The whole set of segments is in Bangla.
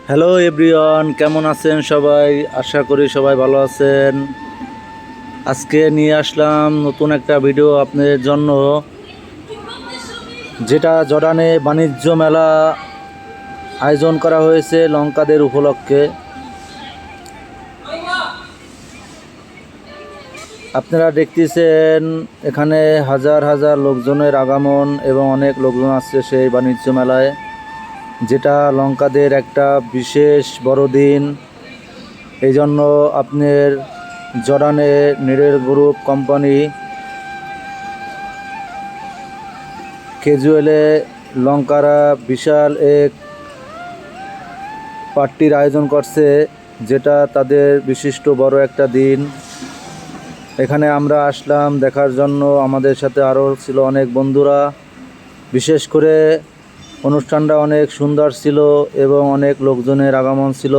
হ্যালো এভরিওয়ান, কেমন আছেন সবাই? আশা করি সবাই ভালো আছেন। আজকে নিয়ে আসলাম নতুন একটা ভিডিও আপনাদের জন্য, যেটা জর্ডানে বাণিজ্য মেলা আয়োজন করা হয়েছে লঙ্কাদের উপলক্ষে। আপনারা দেখতেছেন এখানে হাজার হাজার লোকজনের আগমন এবং অনেক লোকজন আসছে সেই বাণিজ্য মেলায়, যেটা লঙ্কাদের একটা বিশেষ বড়দিন। এই জন্য আপনার জর্ডানে নিডেল গ্রুপ কোম্পানি ক্যাজুয়ালে লঙ্কারা বিশাল এক পার্টির আয়োজন করছে, যেটা তাদের বিশিষ্ট বড় একটা দিন। এখানে আমরা আসলাম দেখার জন্য, আমাদের সাথে আরও ছিল অনেক বন্ধুরা। বিশেষ করে অনুষ্ঠানটা অনেক সুন্দর ছিল এবং অনেক লোকজনের আগমন ছিল।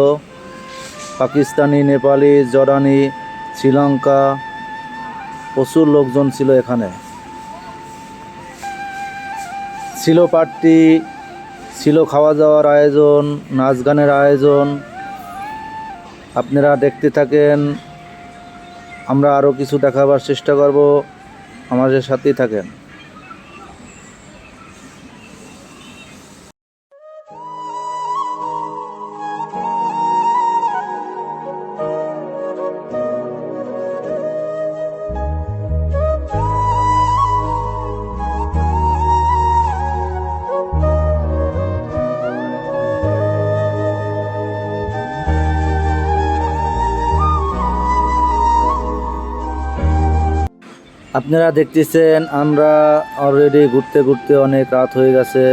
পাকিস্তানি, নেপালি, জর্ডানি, শ্রীলঙ্কা, প্রচুর লোকজন ছিল এখানে। ছিল পার্টি, ছিল খাওয়া দাওয়ার আয়োজন, নাচ গানের আয়োজন। আপনারা দেখতে থাকেন, আমরা আরও কিছু দেখাবার চেষ্টা করব, আমাদের সাথেই থাকেন। আপনারা দেখতেছেন আমরা অলরেডি ঘুরতে ঘুরতে অনেক রাত হয়ে গেছে।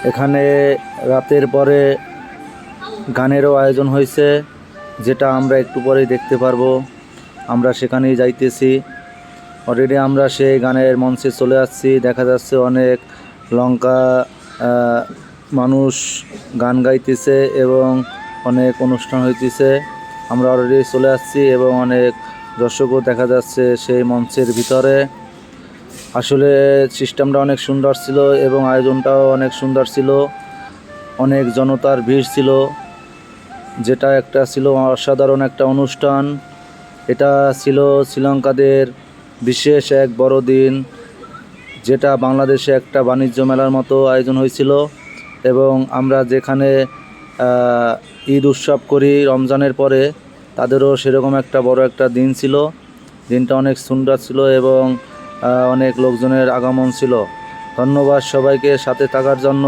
এখানে রাতের পরে গানেরও আয়োজন হয়েছে, যেটা আমরা একটু পরেই দেখতে পারবো। আমরা সেখানেই যাইতেছি। অলরেডি আমরা সেই গানের মঞ্চে চলে আসছি। দেখা যাচ্ছে অনেক লঙ্কা মানুষ গান গাইতেছে এবং অনেক অনুষ্ঠান হইতেছে। আমরা অলরেডি চলে আসছি এবং অনেক দর্শকও দেখা যাচ্ছে সেই মঞ্চের ভিতরে। আসলে সিস্টেমটা অনেক সুন্দর ছিল এবং আয়োজনটাও অনেক সুন্দর ছিল। অনেক জনতার ভিড় ছিল, যেটা একটা ছিল অসাধারণ একটা অনুষ্ঠান। এটা ছিল শ্রীলঙ্কাদের বিশেষ এক বড় দিন, যেটা বাংলাদেশে একটা বাণিজ্য মেলার মতো আয়োজন হয়েছিল। এবং আমরা যেখানে ঈদ উৎসব করি রমজানের পরে, তাদেরও সেরকম একটা বড় একটা দিন ছিল। দিনটা অনেক সুন্দর ছিল এবং অনেক লোকজনের আগমন ছিল। ধন্যবাদ সবাইকে সাথে থাকার জন্য।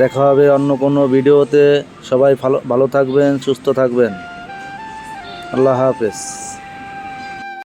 দেখা হবে অন্য কোনো ভিডিওতে। সবাই ভালো থাকবেন, সুস্থ থাকবেন। আল্লাহ হাফেজ।